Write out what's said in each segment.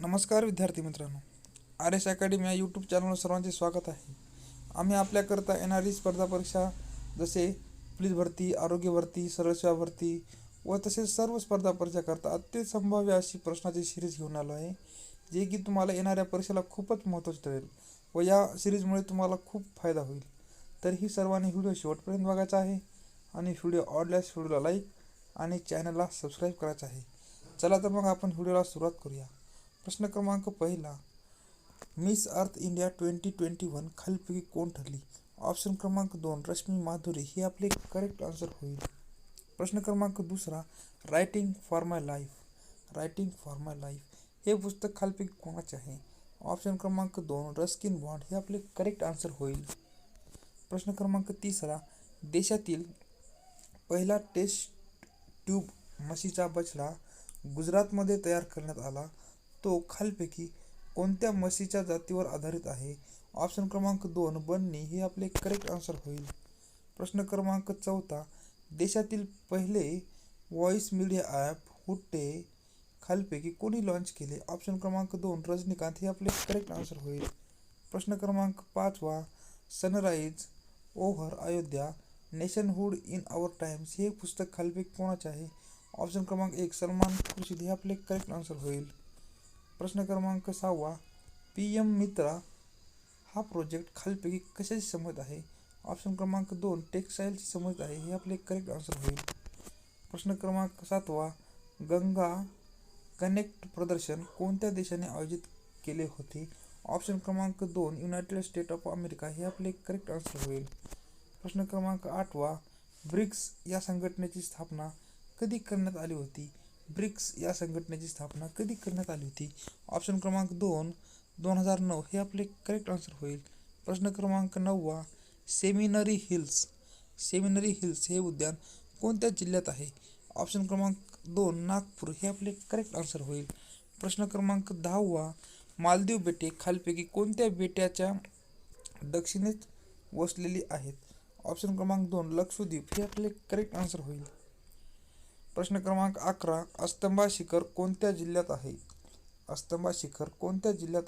नमस्कार विद्यार्थी मित्रांनो, आर एस अकॅडमी या यूट्यूब चॅनलवर सर्वांचे स्वागत आहे. आम्ही आपल्याकरता येणारी स्पर्धा परीक्षा जसे पोलीस भरती, आरोग्य भरती, सरळ सेवा भरती व तसेच सर्व स्पर्धा परीक्षा करता अत्यंत संभाव्य अशी प्रश्नाची सिरीज घेऊन आलो आहे, जे की तुम्हाला येणाऱ्या परीक्षेला खूपच महत्त्वाचे ठरेल व या सिरीजमुळे तुम्हाला खूप फायदा होईल. तर ही सर्वांनी व्हिडिओ शेवटपर्यंत बघायचा आहे आणि व्हिडिओ आवडल्यास व्हिडिओला लाईक आणि चॅनलला सबस्क्राईब करायचं आहे. चला तर मग आपण व्हिडिओला सुरुवात करूया. प्रश्न क्रमांक पहिला, मिस अर्थ इंडिया 2021 खालीलपैकी कोण ठरली? ऑप्शन क्रमांक 2 रश्मी माधुरी हे आपले करेक्ट आन्सर होईल. प्रश्न क्रमांक दुसरा, रायटिंग फॉर माय लाईफ हे पुस्तक खालीलपैकी कोणाचे आहे? ऑप्शन क्रमांक 2 रस्किन बॉन्ड हे आपले करेक्ट आन्सर होईल. प्रश्न क्रमांक तिसरा, देशातील पहिला टेस्ट ट्यूब म्हशीचा बछडा गुजरातमध्ये तयार करण्यात आला, तो खालीलपैकी कोणत्या म्हशीच्या जातीवर आधारित आहे? ऑप्शन क्रमांक 2 बन्नी हे आपले करेक्ट आन्सर होईल. प्रश्न क्रमांक चौथा, देशातील पहिले व्हॉइस मीडिया ॲप हुट्टे खालीलपैकी कोणी लॉन्च केले? ऑप्शन क्रमांक 2 रजनीकांत हे आपले करेक्ट आन्सर होईल. प्रश्न क्रमांक पाचवा, sunrise over Ayodhya nationhood in our times हे पुस्तक खालीलपैकी कोणाचे आहे? ऑप्शन क्रमांक 1 सलमान खुर्शीद हे आपले करेक्ट आन्सर होईल. प्रश्न क्रमांक 6वा, PM मित्रा हा प्रोजेक्ट खालीलपैकी कशाशी संबंधित आहे? ऑप्शन क्रमांक 2 टेक्स्टाईलशी संबंधित आहे हे आपले करेक्ट आन्सर होईल. प्रश्न क्रमांक 7वा, गंगा कनेक्ट प्रदर्शन कोणत्या देशाने आयोजित केले होते? ऑप्शन क्रमांक 2 युनायटेड स्टेट ऑफ अमेरिका हे आपले करेक्ट आन्सर होईल. प्रश्न क्रमांक 8वा, ब्रिक्स या संघटनेची स्थापना कधी करण्यात आली होती? ब्रिक्स या संघटनेची स्थापना कधी करण्यात आली होती? ऑप्शन क्रमांक 2 2009 हे आपले करेक्ट आन्सर होईल. प्रश्न क्रमांक 9वा, सेमिनरी हिल्स हे उद्यान कोणत्या जिल्ह्यात आहे? ऑप्शन क्रमांक 2 नागपूर हे आपले करेक्ट आन्सर होईल. प्रश्न क्रमांक 10वा, मालदीव बेटे खालीलपैकी कोणत्या बेटाच्या दक्षिणेत वसलेली आहेत? ऑप्शन क्रमांक 2 लक्षद्वीप हे आपले करेक्ट आन्सर होईल. प्रश्न क्रमांक 11, अस्तंबा शिखर कोणत्या जिल्ह्यात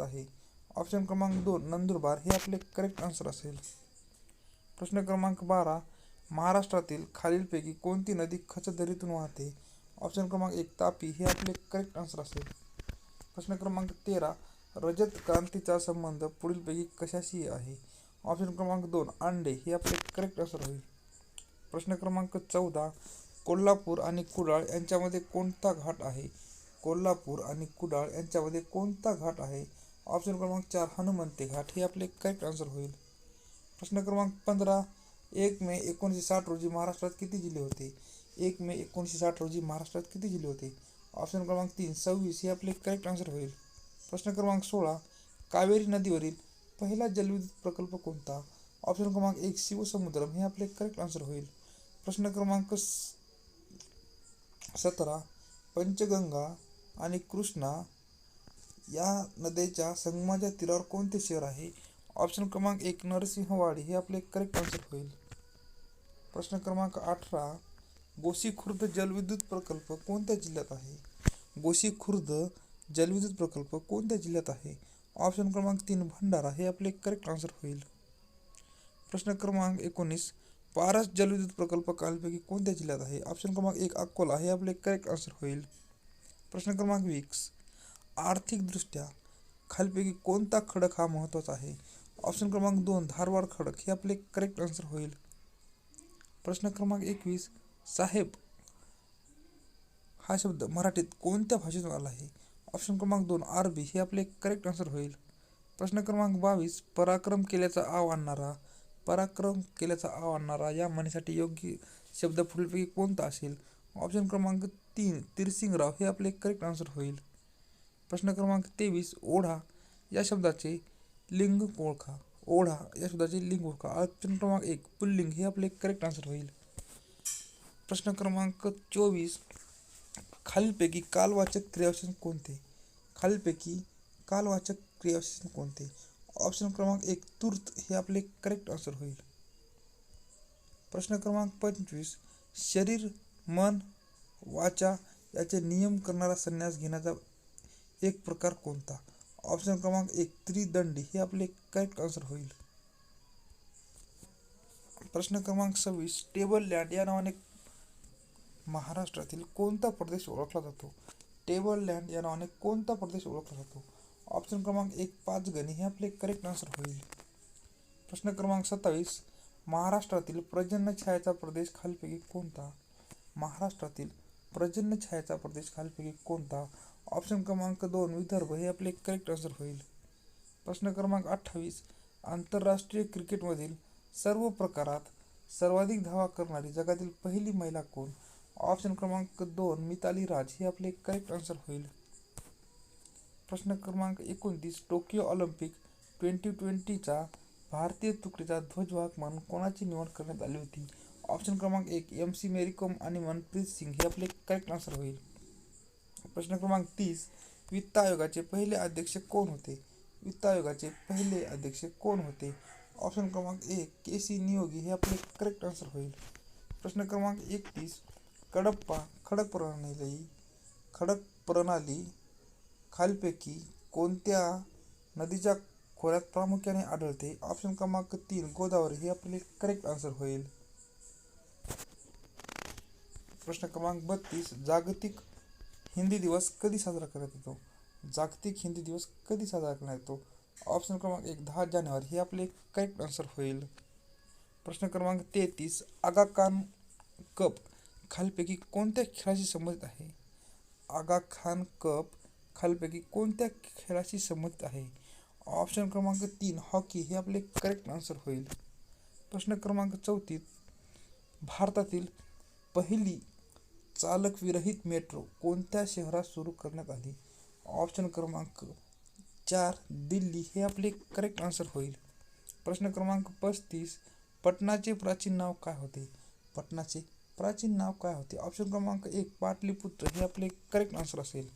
आहे? ऑप्शन क्रमांक 2 नंदुरबार हे आपले करेक्ट आन्सर असेल. प्रश्न क्रमांक 12, महाराष्ट्रातील खालीलपैकी कोणती नदी खचदरीतून वाहते? ऑप्शन क्रमांक 1 तापी हे आपले करेक्ट आन्सर असेल. प्रश्न क्रमांक 13, रजत क्रांतीचा संबंध पुढीलपैकी कशाशी आहे? ऑप्शन क्रमांक 2 अंडे हे आपले करेक्ट आन्सर होईल. प्रश्न क्रमांक 14, कोल्हापूर आणि कुडाळ यांच्यामध्ये कोणता घाट आहे? ऑप्शन क्रमांक 4 हनुमंते घाट हे आपले करेक्ट आन्सर होईल. प्रश्न क्रमांक 15, 1 मे 1960 रोजी महाराष्ट्रात किती जिल्हे होते? ऑप्शन क्रमांक 3 26 हे आपले करेक्ट आन्सर होईल. प्रश्न क्रमांक 16, कावेरी नदीवरील पहिला जलविद्युत प्रकल्प कोणता? ऑप्शन क्रमांक 1 शिवसमुद्रम हे आपले करेक्ट आन्सर होईल. प्रश्न क्रमांक 17, पंचगंगा आणि कृष्णा या नद्यांच्या संगमाच्या तीरावर कोणते शहर आहे? ऑप्शन क्रमांक 1 नरसिंहवाडी हे आपले करेक्ट आन्सर होईल. प्रश्न क्रमांक 18, गोसीखुर्द जलविद्युत प्रकल्प कोणत्या जिल्ह्यात आहे? ऑप्शन क्रमांक 3 भंडारा हे आपले करेक्ट आन्सर होईल. प्रश्न क्रमांक 19, पारस जलविद्युत प्रकल्प खालीलपैकी कोणत्या जिल्ह्यात आहे? ऑप्शन क्रमांक 1 अकोला हे आपले करेक्ट आन्सर होईल. प्रश्न क्रमांक 20, आर्थिकदृष्ट्या खालीलपैकी कोणता खडक हा महत्त्वाचा आहे? ऑप्शन क्रमांक 2 धारवाड खडक हे आपले करेक्ट आन्सर होईल. प्रश्न क्रमांक 21, साहेब हा शब्द मराठीत कोणत्या भाषेतून आला आहे? ऑप्शन क्रमांक 2 अरबी हे आपले करेक्ट आन्सर होईल. प्रश्न क्रमांक 22, पराक्रम केल्याचा आव आणणारा या म्हणीसाठी योग्य शब्द पुढीलपैकी कोणता असेल? ऑप्शन क्रमांक 3 तिरसिंगराव हे आपले करेक्ट आन्सर होईल. प्रश्न क्रमांक 23, ओढा या शब्दाचे लिंग ओळखा. ऑप्शन क्रमांक 1 पुल्लिंग हे आपले करेक्ट आन्सर होईल. प्रश्न क्रमांक 24, खालीलपैकी कालवाचक क्रियाविशेषण कोणते? ऑप्शन क्रमांक 1 तूर्त हे आपले करेक्ट आन्सर होईल. प्रश्न क्रमांक 25, शरीर मन वाचा याचे नियम करणारा संन्यास घेण्याचा एक प्रकार कोणता? ऑप्शन क्रमांक एक त्रिदंडी हे आपले करेक्ट आन्सर होईल. प्रश्न क्रमांक 26 टेबल लँड या नावाने महाराष्ट्रातील कोणता प्रदेश ओळखला जातो? टेबल लँड या नावाने कोणता प्रदेश ओळखला जातो? ऑप्शन क्रमांक एक पाचगणी हे आपले करेक्ट आन्सर होईल. प्रश्न क्रमांक 27 महाराष्ट्रातील पर्जन्यछायेचा प्रदेश खालीलपैकी कोणता? महाराष्ट्रातील पर्जन्यछायेचा प्रदेश खालीलपैकी कोणता? ऑप्शन क्रमांक 2 विदर्भ हे आपले करेक्ट आन्सर होईल. प्रश्न क्रमांक 28 आंतरराष्ट्रीय क्रिकेटमधील सर्व प्रकारात सर्वाधिक धावा करणारी जगातील पहिली महिला कोण? ऑप्शन क्रमांक 2 मिताली राज हे आपले करेक्ट आन्सर होईल. प्रश्न क्रमांक 29 टोकियो ऑलिम्पिक 2020चा भारतीय तुकडीचा ध्वजवाहक म्हणून कोणाची निवड करण्यात आली होती? ऑप्शन क्रमांक 1 MC मेरी कोम आणि मनप्रीत सिंग हे आपले करेक्ट आन्सर होईल. प्रश्न क्रमांक 30 वित्त आयोगाचे पहिले अध्यक्ष कोण होते? वित्त आयोगाचे पहिले अध्यक्ष कोण होते? ऑप्शन क्रमांक 1 KC नियोगी हे आपले करेक्ट आन्सर होईल. प्रश्न क्रमांक 31 खडक प्रणाली खालीलपैकी कोणत्या नदीच्या खोऱ्यात प्रामुख्याने आढळते? ऑप्शन क्रमांक 3 गोदावरी हे आपले करेक्ट आन्सर होईल. प्रश्न क्रमांक 32 जागतिक हिंदी दिवस कधी साजरा करण्यात येतो? जागतिक हिंदी दिवस कधी साजरा करण्यात येतो? ऑप्शन क्रमांक 1 10 जानेवारी हे आपले करेक्ट आन्सर होईल. प्रश्न क्रमांक 33 आगा खान कप खालीलपैकी कोणत्या खेळाशी संबंधित आहे? आगा खान कप खालीलपैकी कोणत्या खेळाशी संबंधित आहे? ऑप्शन क्रमांक 3 हॉकी हे आपले करेक्ट आन्सर होईल. प्रश्न क्रमांक 34 भारतातील पहिली चालकविरहित मेट्रो कोणत्या शहरात सुरू करण्यात आली? ऑप्शन क्रमांक 4 दिल्ली हे आपले करेक्ट आन्सर होईल. प्रश्न क्रमांक 35 पटनाचे प्राचीन नाव काय होते? पटनाचे प्राचीन नाव काय होते? ऑप्शन क्रमांक 1 पाटलीपुत्र हे आपले करेक्ट आन्सर असेल.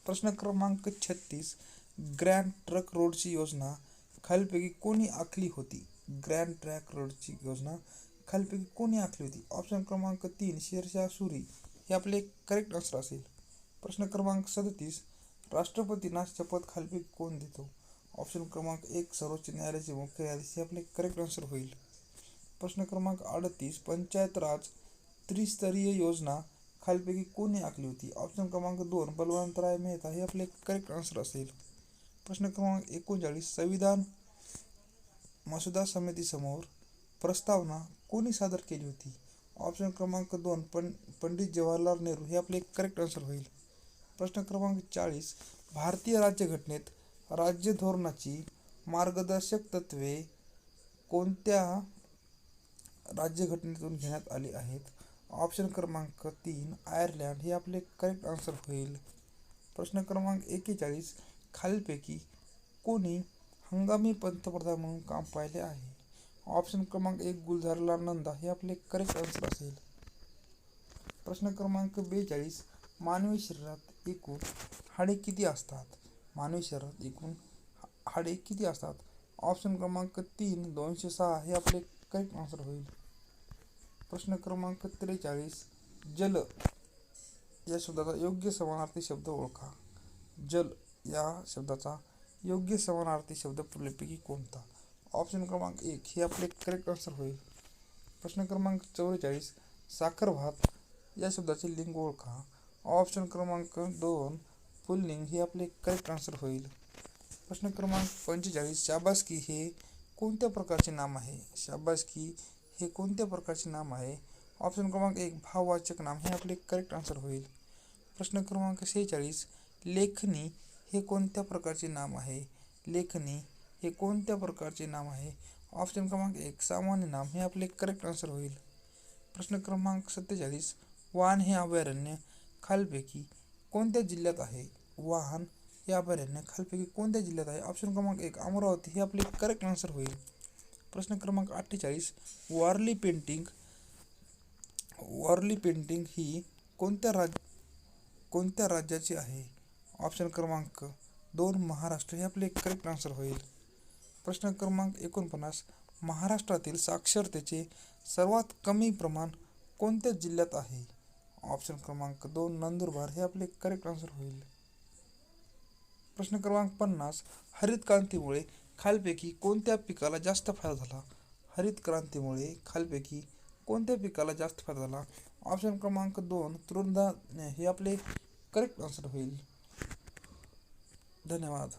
प्रश्न क्रमांक 36 ग्रँड ट्रक रोडची योजना खालीलपैकी कोणी आखली होती? ग्रँड ट्रक रोडची योजना खालीलपैकी कोणी आखली होती? ऑप्शन क्रमांक 3 शेरशाह सूरी हे आपले करेक्ट आन्सर असेल. प्रश्न क्रमांक 37 राष्ट्रपतींना शपथ खालीलपैकी कोण देतो? ऑप्शन क्रमांक 1 सर्वोच्च न्यायालयाचे मुख्य न्यायाधीश हे आपले करेक्ट आन्सर होईल. प्रश्न क्रमांक 38 पंचायत राज त्रिस्तरीय योजना खालीलपैकी कोणी आखली होती? ऑप्शन क्रमांक 2 बलवंतराय मेहता हे आपले करेक्ट आन्सर असेल. प्रश्न क्रमांक 39 संविधान मसुदा समितीसमोर प्रस्तावना कोणी सादर केली होती? ऑप्शन क्रमांक 2 पंडित जवाहरलाल नेहरू हे आपले करेक्ट आन्सर होईल. प्रश्न क्रमांक 40 भारतीय राज्यघटनेत राज्य धोरणाची मार्गदर्शक तत्त्वे कोणत्या राज्यघटनेतून घेण्यात आली आहेत? ऑप्शन क्रमांक 3 आयर्लंड हे आपले करेक्ट आन्सर होईल. प्रश्न क्रमांक 41 खालीलपैकी कोणी हंगामी पंतप्रधान म्हणून काम पाहिले आहे? ऑप्शन क्रमांक 1 गुलझारलाल नंदा हे आपले करेक्ट आन्सर असेल. प्रश्न क्रमांक 42 मानवी शरीरात एकूण हाडे किती असतात? मानवी शरीरात एकूण हाडे किती असतात? ऑप्शन क्रमांक 3 206 हे आपले करेक्ट आन्सर होईल. प्रश्न क्रमांक 43 जल या शब्दाचा योग्य समानार्थी शब्द ओळखा. जल या शब्दाचा योग्य समानार्थी शब्द पुढीलपैकी कोणता? ऑप्शन क्रमांक 1 हे आपले करेक्ट आन्सर होईल. प्रश्न क्रमांक 44 साखर भात या शब्दाचे लिंग ओळखा. ऑप्शन क्रमांक 2 पुल्लिंग हे आपले करेक्ट आन्सर होईल. प्रश्न क्रमांक 45 शाबासकी हे कोणत्या प्रकारचे नाम आहे? शाबासकी हे कोणत्या प्रकारचे नाम आहे? ऑप्शन क्रमांक 1 भाववाचक नाम हे आपले करेक्ट आन्सर होईल. प्रश्न क्रमांक 46 लेखनी हे कोणत्या प्रकारचे नाम आहे? लेखनी हे कोणत्या प्रकारचे नाम आहे? ऑप्शन क्रमांक 1 सामान्य नाम हे आपले करेक्ट आन्सर होईल. प्रश्न क्रमांक 47 वाहन हे अभयारण्य खालीलपैकी कोणत्या जिल्ह्यात आहे? वाहन हे अभयारण्य खालीलपैकी कोणत्या जिल्ह्यात आहे? ऑप्शन क्रमांक 1 अमरावती हे आपले करेक्ट आन्सर होईल. प्रश्न क्रमांक 48 वारली पेंटिंग ही कोणत्या राज्याची आहे? ऑप्शन क्रमांक 2 महाराष्ट्र हे आपले करेक्ट आन्सर होईल. प्रश्न क्रमांक 49 महाराष्ट्रातील साक्षरतेचे सर्वात कमी प्रमाण कोणत्या जिल्ह्यात आहे? ऑप्शन क्रमांक 2 नंदुरबार हे आपले करेक्ट आन्सर होईल. प्रश्न क्रमांक 50. हरित क्रांतीमुळे खालीलपैकी कोणत्या पिकाला जास्त फायदा झाला? हरित क्रांतीमुळे खालीलपैकी कोणत्या पिकाला जास्त फायदा झाला? ऑप्शन क्रमांक 2 तृणधान्य हे आपले करेक्ट आन्सर होईल. धन्यवाद.